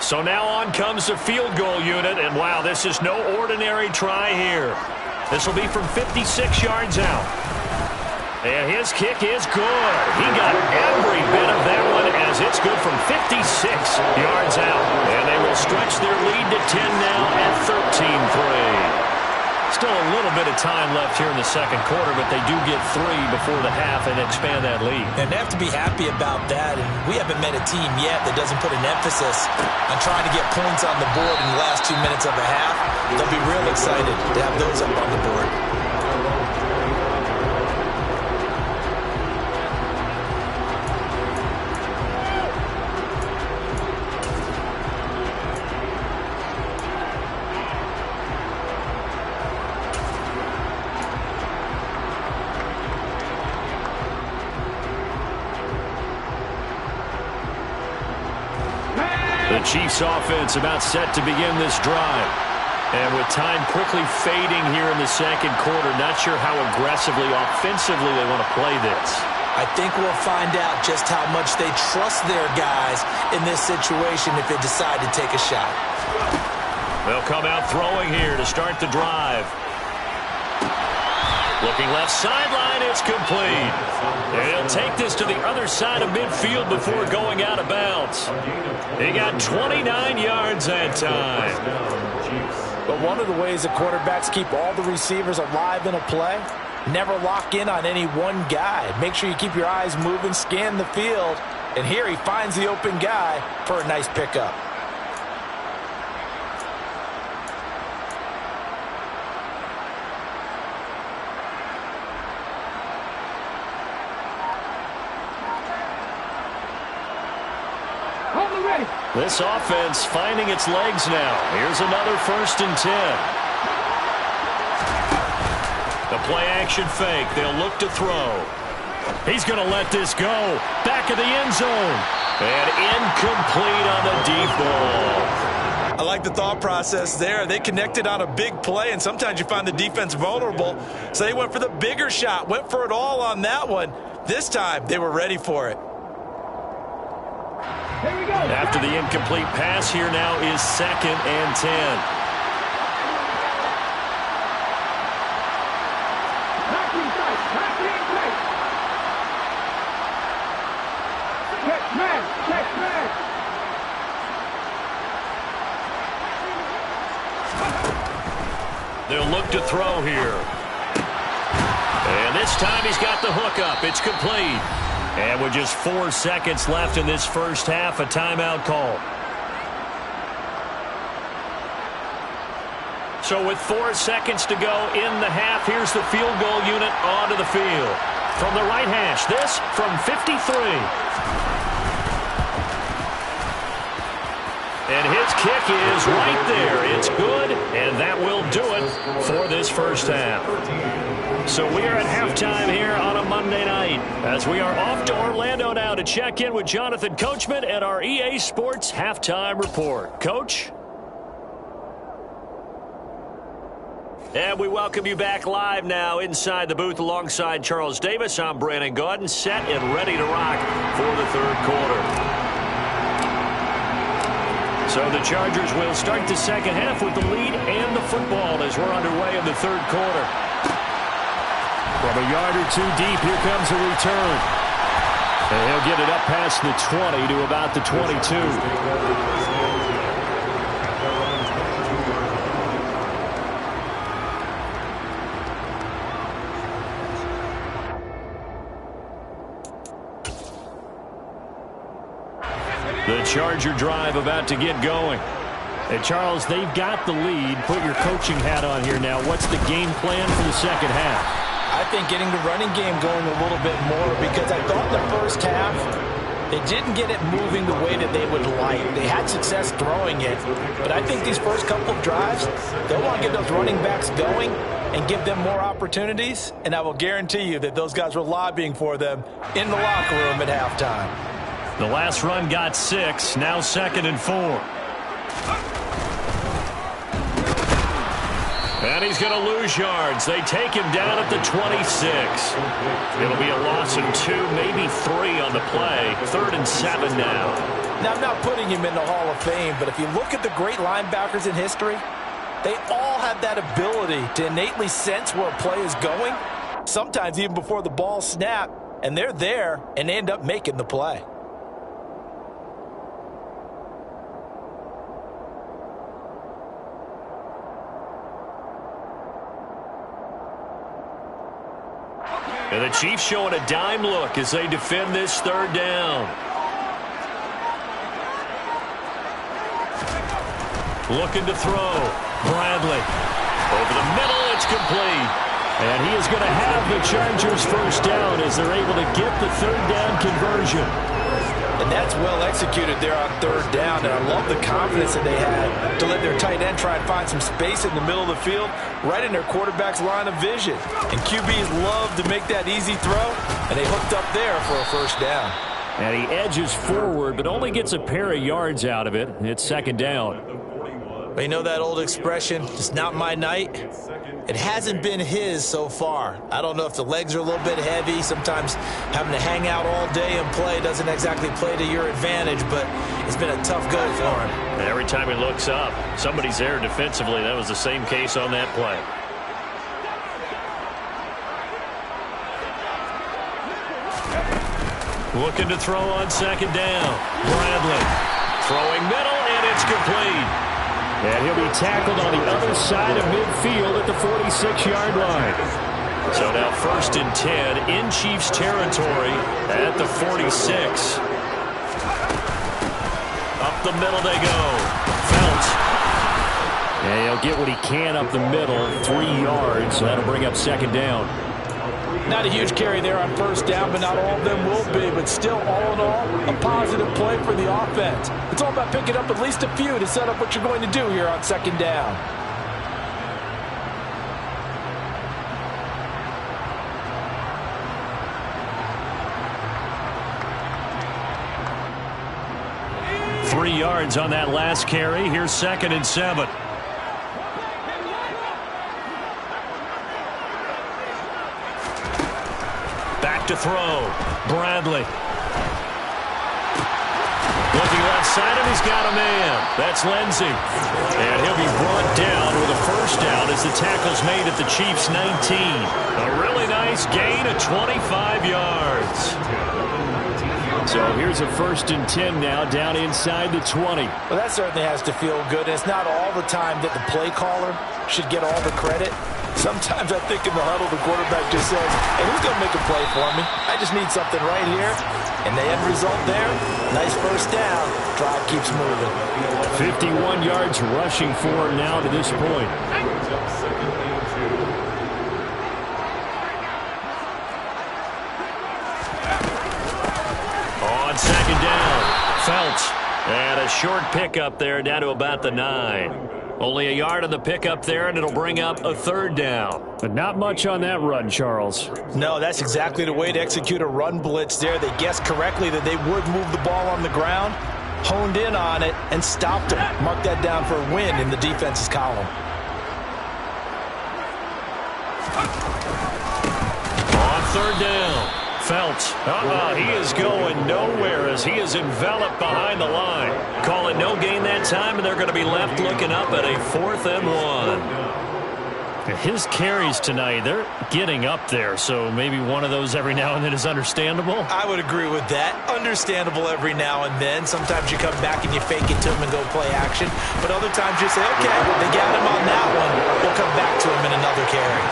So now on comes the field goal unit, and wow, this is no ordinary try here. This will be from 56 yards out. And his kick is good. He got every bit of that one as it's good from 56 yards out. And they will stretch their lead to 10 now at 13-3. Still a little bit of time left here in the second quarter, but they do get 3 before the half and expand that lead. And they have to be happy about that. And we haven't met a team yet that doesn't put an emphasis on trying to get points on the board in the last 2 minutes of a half. They'll be real excited to have those up on the board. The Chiefs offense about set to begin this drive. And with time quickly fading here in the second quarter, not sure how aggressively, offensively they want to play this. I think we'll find out just how much they trust their guys in this situation if they decide to take a shot. They'll come out throwing here to start the drive. Looking left sideline, it's complete. And he'll take this to the other side of midfield before going out of bounds. He got 29 yards that time. But one of the ways that quarterbacks keep all the receivers alive in a play, never lock in on any one guy. Make sure you keep your eyes moving, scan the field. And here he finds the open guy for a nice pickup. This offense finding its legs now. Here's another 1st and 10. The play action fake. They'll look to throw. He's going to let this go. Back of the end zone. And incomplete on the deep ball. I like the thought process there. They connected on a big play, and sometimes you find the defense vulnerable. So they went for the bigger shot, went for it all on that one. This time, they were ready for it. After the incomplete pass, here now is 2nd and 10. They'll look to throw here. And this time he's got the hook up. It's complete. And with just 4 seconds left in this first half, a timeout call. So with 4 seconds to go in the half, here's the field goal unit onto the field. From the right hash, this from 53. And his kick is right there. It's good, and that will do it for this first half. So we are at halftime here on a Monday night as we are off to Orlando now to check in with Jonathan Coachman at our EA Sports Halftime Report. Coach? And we welcome you back live now inside the booth alongside Charles Davis. I'm Brandon Gaudin, set and ready to rock for the third quarter. So the Chargers will start the second half with the lead and the football as we're underway in the third quarter. From a yard or two deep, here comes a return. And he'll get it up past the 20 to about the 22. The Charger drive about to get going. And Charles, they've got the lead. Put your coaching hat on here now. What's the game plan for the second half? I think getting the running game going a little bit more, because I thought the first half they didn't get it moving the way that they would like. They had success throwing it, but I think these first couple of drives, they'll want to get those running backs going and give them more opportunities, and I will guarantee you that those guys were lobbying for them in the locker room at halftime. The last run got 6, now 2nd and 4. And he's going to lose yards. They take him down at the 26. It'll be a loss of 2, maybe 3 on the play. 3rd and 7 now. Now, I'm not putting him in the Hall of Fame, but if you look at the great linebackers in history, they all have that ability to innately sense where a play is going, sometimes even before the ball snapped, and they're there and they end up making the play. And the Chiefs showing a dime look as they defend this 3rd down. Looking to throw. Bradley. Over the middle, it's complete. And he is going to have the Chargers' 1st down as they're able to get the 3rd down conversion. And that's well executed there on 3rd down. And I love the confidence that they had to let their tight end try and find some space in the middle of the field, right in their quarterback's line of vision. And QBs love to make that easy throw, and they hooked up there for a 1st down. And he edges forward, but only gets a pair of yards out of it. It's 2nd down. Well, you know that old expression, it's not my night? It hasn't been his so far. I don't know if the legs are a little bit heavy. Sometimes having to hang out all day and play doesn't exactly play to your advantage, but it's been a tough go for him. And every time he looks up, somebody's there defensively. That was the same case on that play. Looking to throw on 2nd down. Bradley throwing middle, and it's complete. And he'll be tackled on the other side of midfield at the 46-yard line. So now 1st and 10 in Chiefs territory at the 46. Up the middle they go. Felt. And he'll get what he can up the middle, 3 yards. That'll bring up 2nd down. Not a huge carry there on 1st down, but not all of them will be. But still, all in all, a positive play for the offense. It's all about picking up at least a few to set up what you're going to do here on 2nd down. Three yards on that last carry. Here's 2nd and 7. To throw. Bradley. Looking left side, and he's got a man. That's Lindsey. And he'll be brought down with a 1st down as the tackle's made at the Chiefs' 19. A really nice gain of 25 yards. So here's a 1st and 10 now, down inside the 20. Well, that certainly has to feel good. And it's not all the time that the play caller should get all the credit. Sometimes I think in the huddle, the quarterback just says, hey, who's going to make a play for me? I just need something right here. And the end result there, nice 1st down. Drive keeps moving. 51 yards rushing for him now to this point. On 2nd down, Felts. And a short pickup there down to about the 9. Only a yard on the pickup there, and it'll bring up a 3rd down. But not much on that run, Charles. No, that's exactly the way to execute a run blitz there. They guessed correctly that they would move the ball on the ground, honed in on it, and stopped them. Mark that down for a win in the defense's column. On 3rd down. Felts. He is going nowhere as he is enveloped behind the line. Call it no gain that time, and they're going to be left looking up at a 4th and 1. His carries tonight, they're getting up there, so maybe one of those every now and then is understandable. I would agree with that. Understandable every now and then. Sometimes you come back and you fake it to him and go play action. But other times you say, okay, they got him on that one. We'll come back to him in another carry.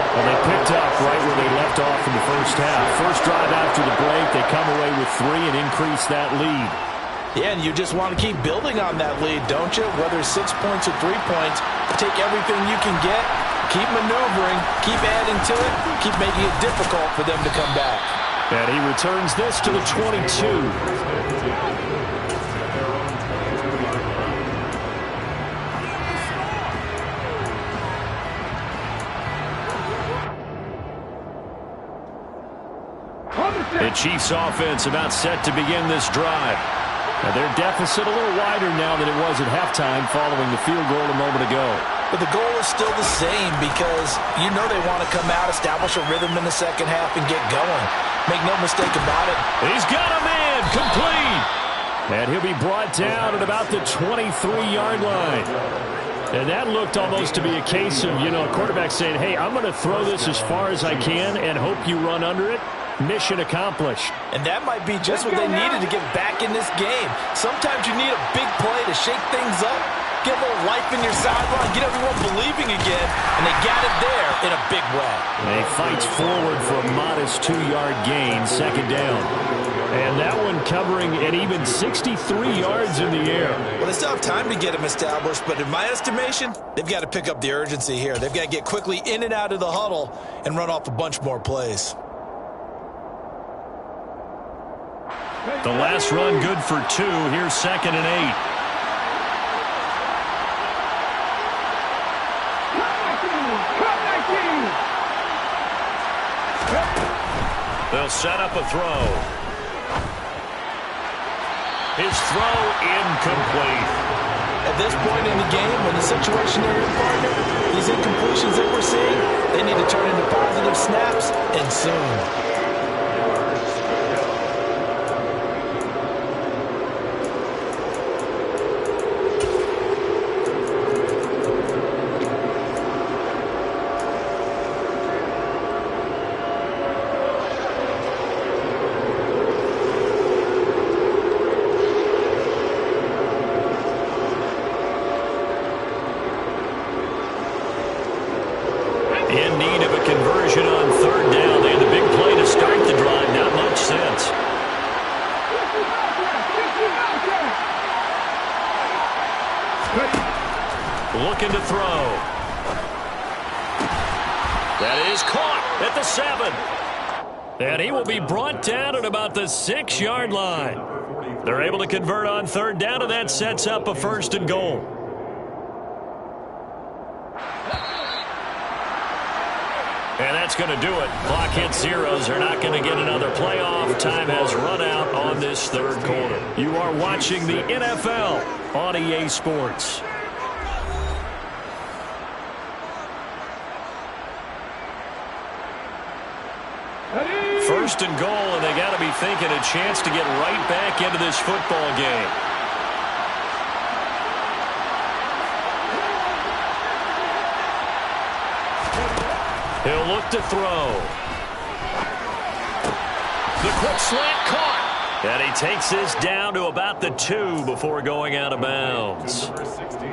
Well, they picked up right where they left off in the 1st half. First drive after the break, they come away with 3 and increase that lead. Yeah, and you just want to keep building on that lead, don't you? Whether it's 6 points or 3 points, take everything you can get, keep maneuvering, keep adding to it, keep making it difficult for them to come back. And he returns this to the 22. The Chiefs offense about set to begin this drive. Now their deficit a little wider now than it was at halftime following the field goal a moment ago. But the goal is still the same because you know they want to come out, establish a rhythm in the second half, and get going. Make no mistake about it. He's got a man complete. And he'll be brought down at about the 23-yard line. And that looked almost to be a case of, a quarterback saying, hey, I'm going to throw this as far as I can and hope you run under it. Mission accomplished. And that might be just what they needed to get back in this game. Sometimes you need a big play to shake things up, get a little life in your sideline, get everyone believing again, and they got it there in a big way. And he fights forward for a modest 2-yard gain, second down. And that one covering an even 63 yards in the air. Well, they still have time to get him established, but in my estimation, they've got to pick up the urgency here. They've got to get quickly in and out of the huddle and run off a bunch more plays. The last run good for 2. Here's 2nd and 8. They'll set up a throw. His throw incomplete. At this point in the game, when the situation they're in, partner, these incompletions that we're seeing, they need to turn into positive snaps, and soon. In need of a conversion on 3rd down. They had the big play to start the drive. Not much sense. Looking to throw. That is caught at the 7. And he will be brought down at about the 6-yard line. They're able to convert on 3rd down, and that sets up a 1st and goal. And that's going to do it. Clock hits zeros. They're not going to get another playoff. Time has run out on this 3rd quarter. You are watching the NFL on EA Sports. First and goal, and they got to be thinking a chance to get right back into this football game. He'll look to throw. The quick slant caught. And he takes this down to about the 2 before going out of bounds.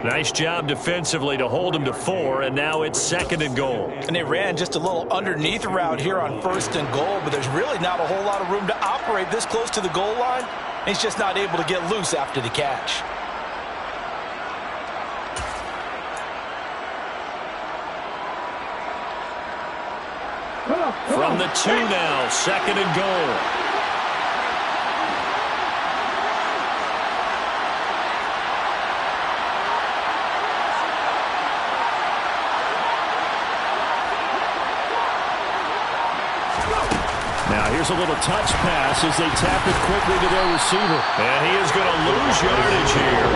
Nice job defensively to hold him to 4, and now it's 2nd and goal. And they ran just a little underneath route here on 1st and goal, but there's really not a whole lot of room to operate this close to the goal line. He's just not able to get loose after the catch. From the 2 now, 2nd and goal. Now here's a little touch pass as they tap it quickly to their receiver. And he is going to lose yardage here.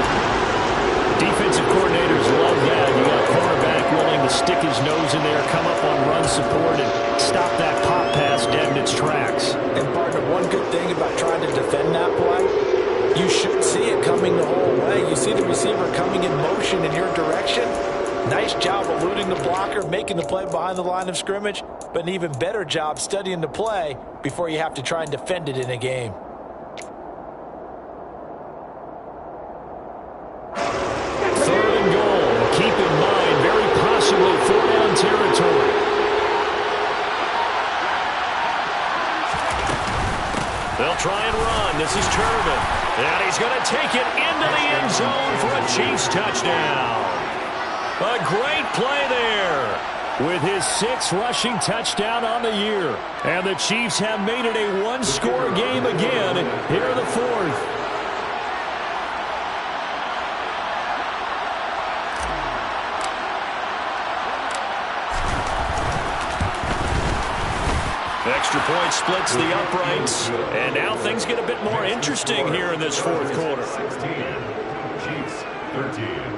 Defensive coordinators love that. You got a quarterback willing to stick his nose in there, come up on run support, and stop that pop pass dead in its tracks. And partner, one good thing about trying to defend that play, you should see it coming the whole way. You see the receiver coming in motion in your direction. Nice job eluding the blocker, making the play behind the line of scrimmage, but an even better job studying the play before you have to try and defend it in a game. Keep in mind, very possibly 4-down territory. They'll try and run. This is Turbin. And he's going to take it into the end zone for a Chiefs touchdown. A great play there with his 6th rushing touchdown on the year. And the Chiefs have made it a one-score game again here in the 4th. The extra point splits the uprights. And now things get a bit more interesting here in this fourth quarter. 16, Chiefs 13.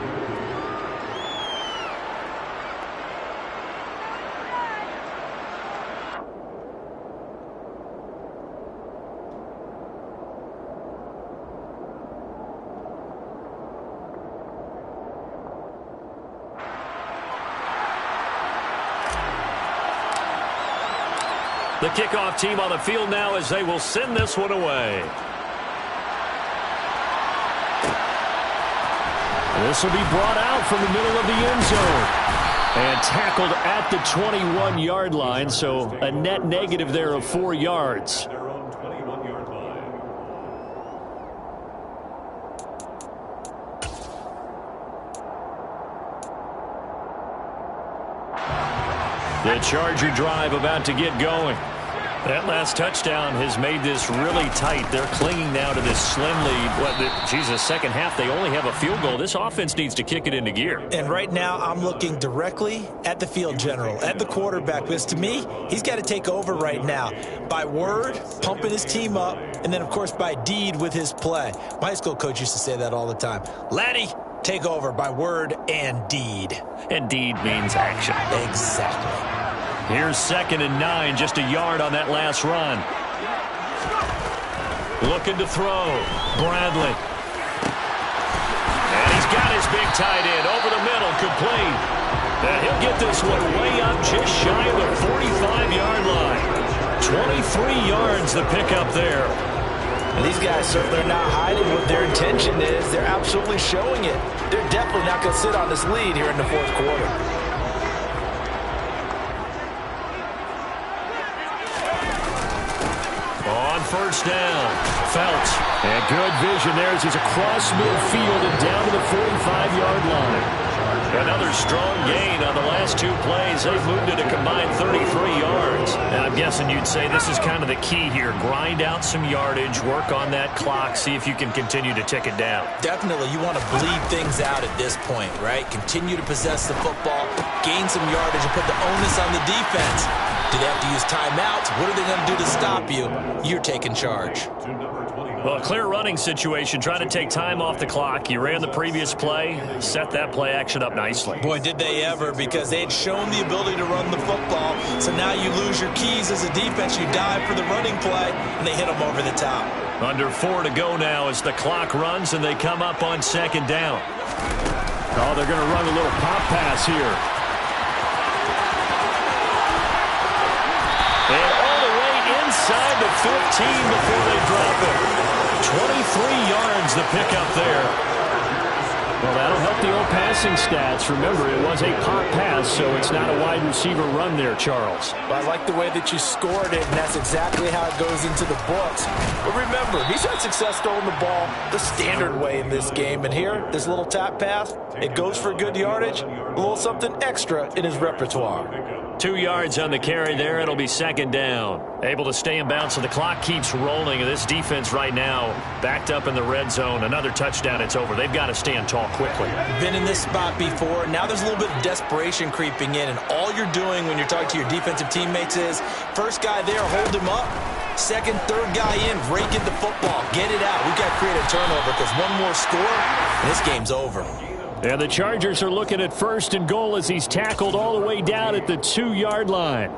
The kickoff team on the field now as they will send this one away. This will be brought out from the middle of the end zone. And tackled at the 21-yard line, so a net negative there of 4 yards. Their own 21-yard line. The Charger drive about to get going. That last touchdown has made this really tight. They're clinging now to this slim lead. Second half, they only have a field goal. This offense needs to kick it into gear. And right now, I'm looking directly at the field general, at the quarterback, because to me, he's got to take over right now. By word, pumping his team up, and then, of course, by deed with his play. My high school coach used to say that all the time. Laddie, take over by word and deed. And deed means action. Exactly. Here's 2nd and 9, just a yard on that last run. Looking to throw. Bradley. And he's got his big tight end over the middle, complete. And he'll get this one way up just shy of the 45-yard line. 23 yards the pickup there. And these guys certainly are not hiding what their intention is. They're absolutely showing it. They're definitely not going to sit on this lead here in the fourth quarter. First down. Felts. And good vision there as he's across midfield and down to the 45-yard line. Another strong gain on the last 2 plays. They've moved it a combined 33 yards. And I'm guessing you'd say this is kind of the key here. Grind out some yardage, work on that clock, see if you can continue to tick it down. Definitely. You want to bleed things out at this point, right? Continue to possess the football, gain some yardage, and put the onus on the defense. Do they have to use timeouts? What are they going to do to stop you? You're taking charge. Well, a clear running situation, trying to take time off the clock. You ran the previous play, set that play action up nicely. Boy, did they ever, because they had shown the ability to run the football. So now you lose your keys as a defense. You dive for the running play, and they hit them over the top. Under 4 to go now as the clock runs, and they come up on 2nd down. Oh, they're going to run a little pop pass here. And all the way inside the 15 before they drop it. 23 yards the pickup there. Well, that'll help the old passing stats. Remember, it was a pop pass, so it's not a wide receiver run there, Charles. Well, I like the way that you scored it, and that's exactly how it goes into the books. But remember, he's had success throwing the ball the standard way in this game. And here, this little tap pass, it goes for good yardage, a little something extra in his repertoire. 2 yards on the carry there. It'll be 2nd down. Able to stay in bounds, so the clock keeps rolling. And this defense right now backed up in the red zone. Another touchdown, it's over. They've got to stand tall quickly. Been in this spot before. Now there's a little bit of desperation creeping in. And all you're doing when you're talking to your defensive teammates is, first guy there, hold him up. Second, third guy in, rake in the football. Get it out. We've got to create a turnover because one more score, and this game's over. And the Chargers are looking at 1st and goal as he's tackled all the way down at the 2-yard line.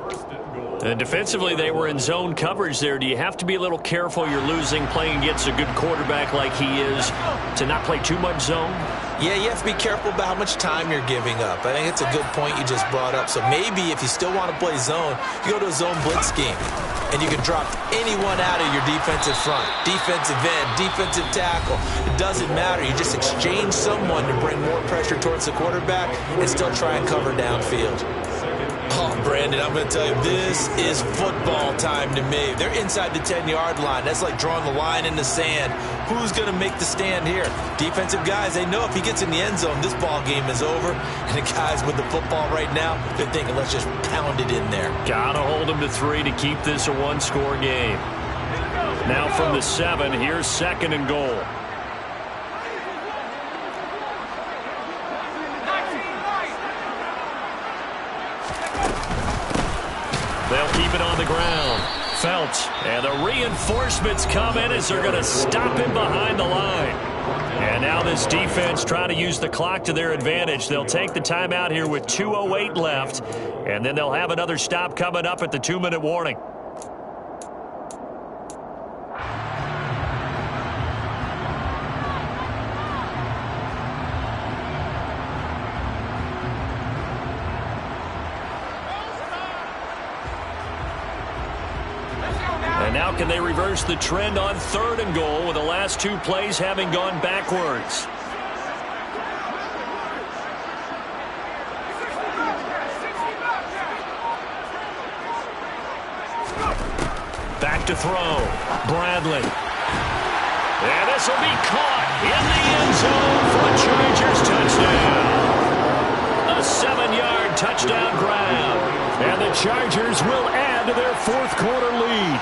And defensively, they were in zone coverage there. Do you have to be a little careful? You're losing, playing against a good quarterback like he is, to not play too much zone? Yeah, you have to be careful about how much time you're giving up. I think it's a good point you just brought up. So maybe if you still want to play zone, you go to a zone blitz scheme. And you can drop anyone out of your defensive front. Defensive end, defensive tackle. It doesn't matter. You just exchange someone to bring more pressure towards the quarterback and still try and cover downfield. Oh, Brandon, I'm going to tell you, this is football time to me. They're inside the 10-yard line. That's like drawing the line in the sand. Who's going to make the stand here? Defensive guys, they know if he gets in the end zone, this ball game is over. And the guys with the football right now, they're thinking, let's just pound it in there. Got to hold them to 3 to keep this a one-score game. Now from the 7, here's 2nd and goal. They'll keep it on the ground. felt. And the reinforcements come in as they're going to stop him behind the line. And now this defense trying to use the clock to their advantage. They'll take the timeout here with 2:08 left. And then they'll have another stop coming up at the 2-minute warning. Now can they reverse the trend on 3rd and goal with the last 2 plays having gone backwards? Back to throw. Bradley. And this will be caught in the end zone for a Chargers touchdown. A 7-yard touchdown grab. And the Chargers will add to their 4th quarter lead.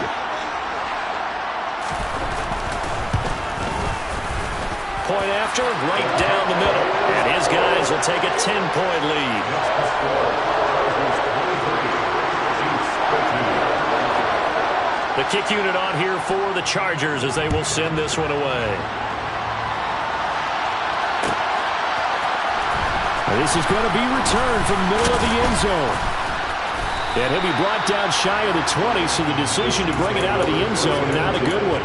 Point after, right down the middle. And his guys will take a 10-point lead. The kick unit on here for the Chargers as they will send this one away. This is going to be returned from the middle of the end zone. And he'll be brought down shy of the 20, so the decision to bring it out of the end zone, not a good one.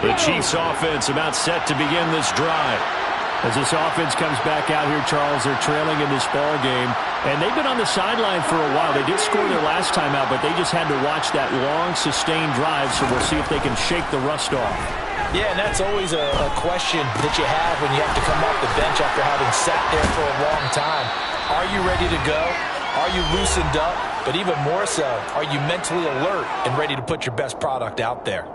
The Chiefs offense about set to begin this drive. As this offense comes back out here, Charles, they're trailing in this ball game. And they've been on the sideline for a while. They did score their last time out, but they just had to watch that long, sustained drive, so we'll see if they can shake the rust off. Yeah, and that's always a question that you have when you have to come off the bench after having sat there for a long time. Are you ready to go? Are you loosened up? But even more so, are you mentally alert and ready to put your best product out there?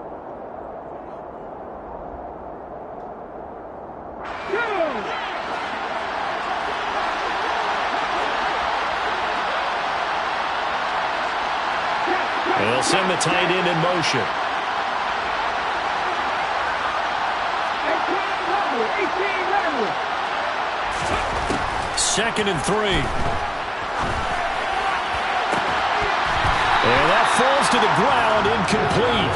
They'll send the tight end in motion. 2nd and 3. And that falls to the ground, incomplete.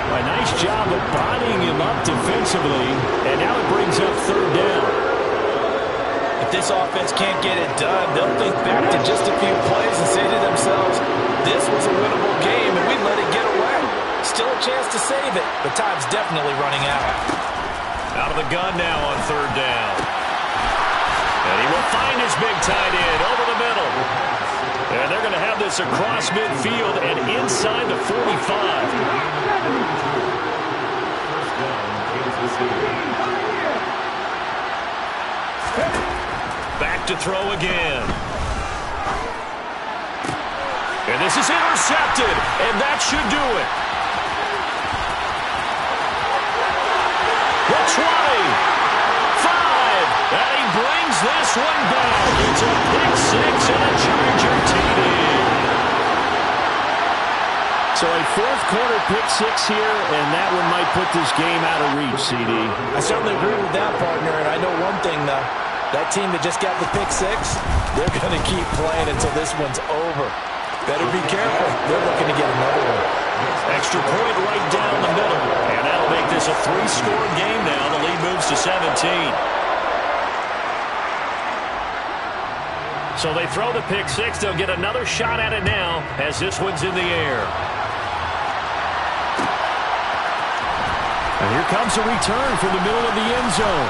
A nice job of bodying him up defensively, and now it brings up 3rd down. If this offense can't get it done, they'll think back to just a few plays and say to themselves, this was a winnable game, and we let it get away. Still a chance to save it, but time's definitely running out. Out of the gun now on 3rd down. And he will find his big tight end over the middle. And they're going to have this across midfield and inside the 45. Back to throw again. And this is intercepted, and that should do it. The 20, 5, and he brings this one down. It's a pick 6 and a Charger TD. So a 4th quarter pick 6 here, and that one might put this game out of reach, CD. I certainly agree with that, partner, and I know one thing, though. That team that just got the pick 6, they're going to keep playing until this one's over. Better be careful. They're looking to get another one. Extra point right down the middle. And that'll make this a 3-score game now. The lead moves to 17. So they throw the pick 6. They'll get another shot at it now as this one's in the air. And here comes a return from the middle of the end zone.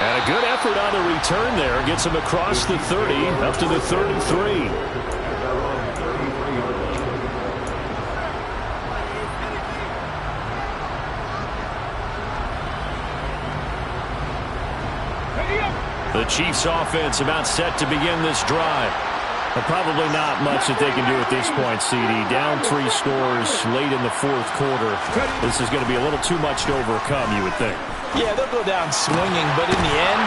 And a good effort on the return there. Gets him across the 30, up to the 3rd and 3. The Chiefs offense about set to begin this drive. But probably not much that they can do at this point, CD. Down 3 scores late in the 4th quarter. This is going to be a little too much to overcome, you would think. Yeah, they'll go down swinging, but in the end,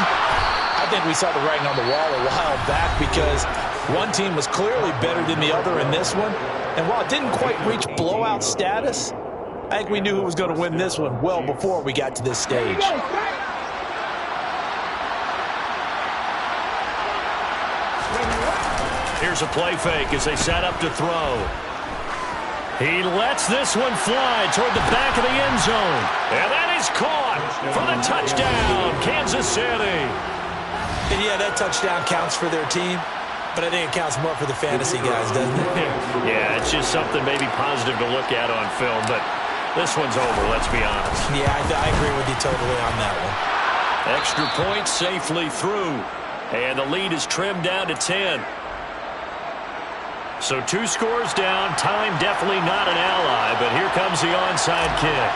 I think we saw the writing on the wall a while back because One team was clearly better than the other in this one. And while it didn't quite reach blowout status, I think we knew who was going to win this one well before we got to this stage. Here's a play fake as they set up to throw. He lets this one fly toward the back of the end zone. And that is caught for the touchdown, Kansas City. And yeah, that touchdown counts for their team, but I think it counts more for the fantasy guys, doesn't it? Yeah, it's just something maybe positive to look at on film, but this one's over, let's be honest. Yeah, I agree with you totally on that one. Extra point safely through, and the lead is trimmed down to 10. So 2 scores down, time definitely not an ally, but here comes the onside kick.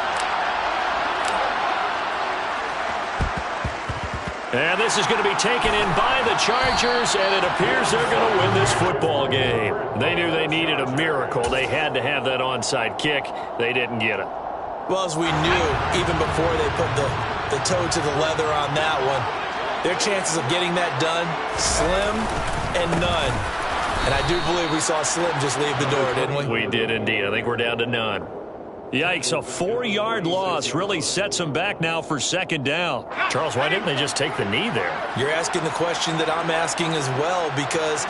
And this is going to be taken in by the Chargers, and it appears they're going to win this football game. They knew they needed a miracle. They had to have that onside kick. They didn't get it. Well, as we knew, even before they put the toe to the leather on that one, their chances of getting that done, slim and none. And I do believe we saw Slim just leave the door, didn't we? We did indeed. I think we're down to none. Yikes, a 4-yard loss really sets them back now for second down. Charles, why didn't they just take the knee there? You're asking the question that I'm asking as well, because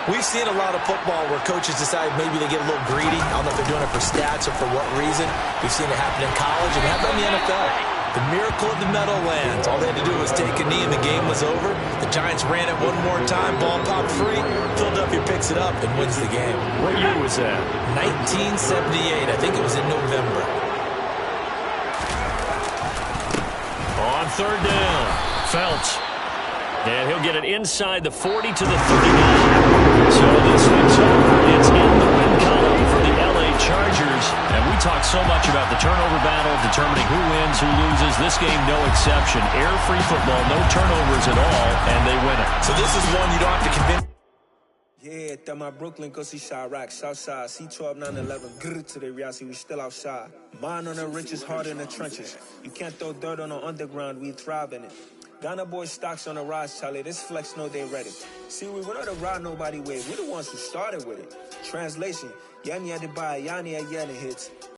we've seen a lot of football where coaches decide maybe they get a little greedy. I don't know if they're doing it for stats or for what reason. We've seen it happen in college and it happened in the NFL. The miracle of the Meadowlands. All they had to do was take a knee and the game was over. The Giants ran it one more time. Ball popped free. Philadelphia picks it up and wins the game. What year was that? 1978. I think it was in November. On third down, Felts. And he'll get it inside the 40 to the 39. So this one's over. It's in the win column for the LA Chargers. And we talk so much about the turnover battle, determining who wins, who loses. This game, no exception. Air-free football, no turnovers at all, and they win it. So this is one you don't have to convince. Yeah, that my Brooklyn, go see Chirac, Southside, C12, 911, grrr to the reality, we still outside. Mine on the riches, heart in the trenches. You can't throw dirt on the underground, we thrive in it. Ghana boys stocks on the rise, Charlie, this flex know they ready. See, we were not to ride nobody with, we're the ones who started with it. Translation, Yani had to buy, Yani had Yana hits.